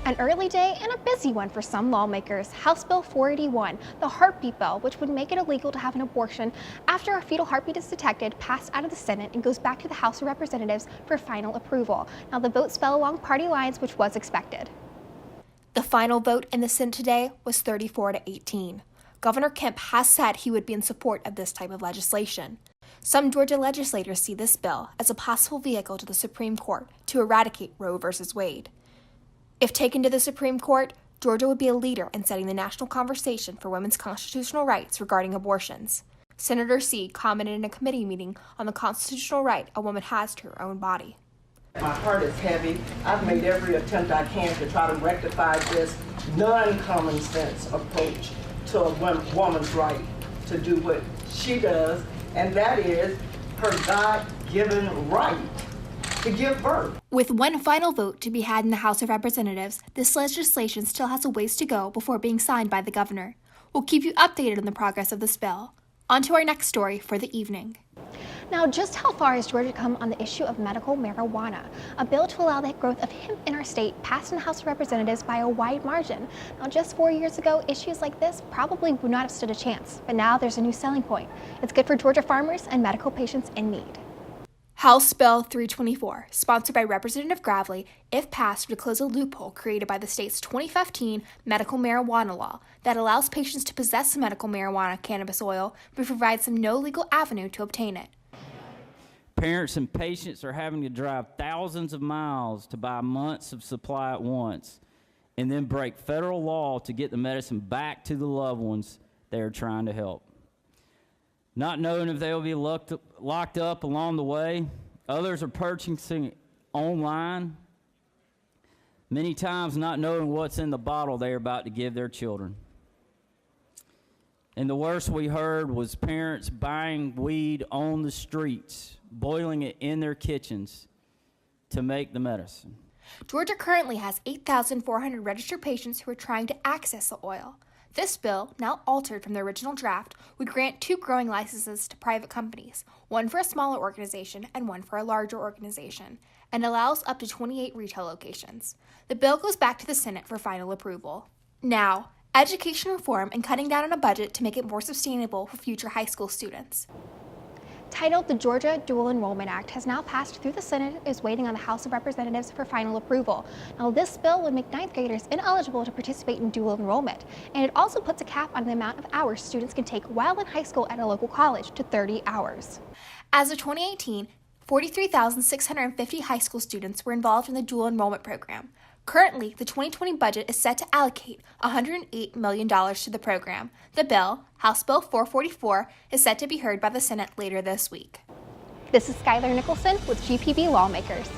An early day and a busy one for some lawmakers. House Bill 481, the heartbeat bill, which would make it illegal to have an abortion after a fetal heartbeat is detected, passed out of the Senate and goes back to the House of Representatives for final approval. Now, the votes fell along party lines, which was expected. The final vote in the Senate today was 34-18. Governor Kemp has said he would be in support of this type of legislation. Some Georgia legislators see this bill as a possible vehicle to the Supreme Court to eradicate Roe v. Wade. If taken to the Supreme Court, Georgia would be a leader in setting the national conversation for women's constitutional rights regarding abortions. Senator C commented in a committee meeting on the constitutional right a woman has to her own body. My heart is heavy. I've made every attempt I can to try to rectify this non-common sense approach to a woman's right to do what she does, and that is her God-given right to give birth. With one final vote to be had in the House of Representatives, this legislation still has a ways to go before being signed by the governor. We'll keep you updated on the progress of this bill. On to our next story for the evening. Now, just how far has Georgia come on the issue of medical marijuana? A bill to allow the growth of hemp in our state passed in the House of Representatives by a wide margin. Now, just 4 years ago, issues like this probably would not have stood a chance, but now there's a new selling point. It's good for Georgia farmers and medical patients in need. House Bill 324, sponsored by Representative Gravely, if passed, would close a loophole created by the state's 2015 medical marijuana law that allows patients to possess medical marijuana cannabis oil but provides them no legal avenue to obtain it. Parents and patients are having to drive thousands of miles to buy months of supply at once and then break federal law to get the medicine back to the loved ones they are trying to help. Not knowing if they will be locked up along the way, others are purchasing online, many times not knowing what's in the bottle they are about to give their children. And the worst we heard was parents buying weed on the streets, boiling it in their kitchens to make the medicine. Georgia currently has 8,400 registered patients who are trying to access the oil. This bill, now altered from the original draft, would grant 2 growing licenses to private companies, one for a smaller organization and one for a larger organization, and allows up to 28 retail locations. The bill goes back to the Senate for final approval. Now, education reform and cutting down on a budget to make it more sustainable for future high school students. Titled the Georgia Dual Enrollment Act, has now passed through the Senate and is waiting on the House of Representatives for final approval. Now, this bill would make 9th graders ineligible to participate in dual enrollment, and it also puts a cap on the amount of hours students can take while in high school at a local college to 30 hours. As of 2018, 43,650 high school students were involved in the dual enrollment program. Currently, the 2020 budget is set to allocate $108 million to the program. The bill, House Bill 444, is set to be heard by the Senate later this week. This is Skylar Nicholson with GPB Lawmakers.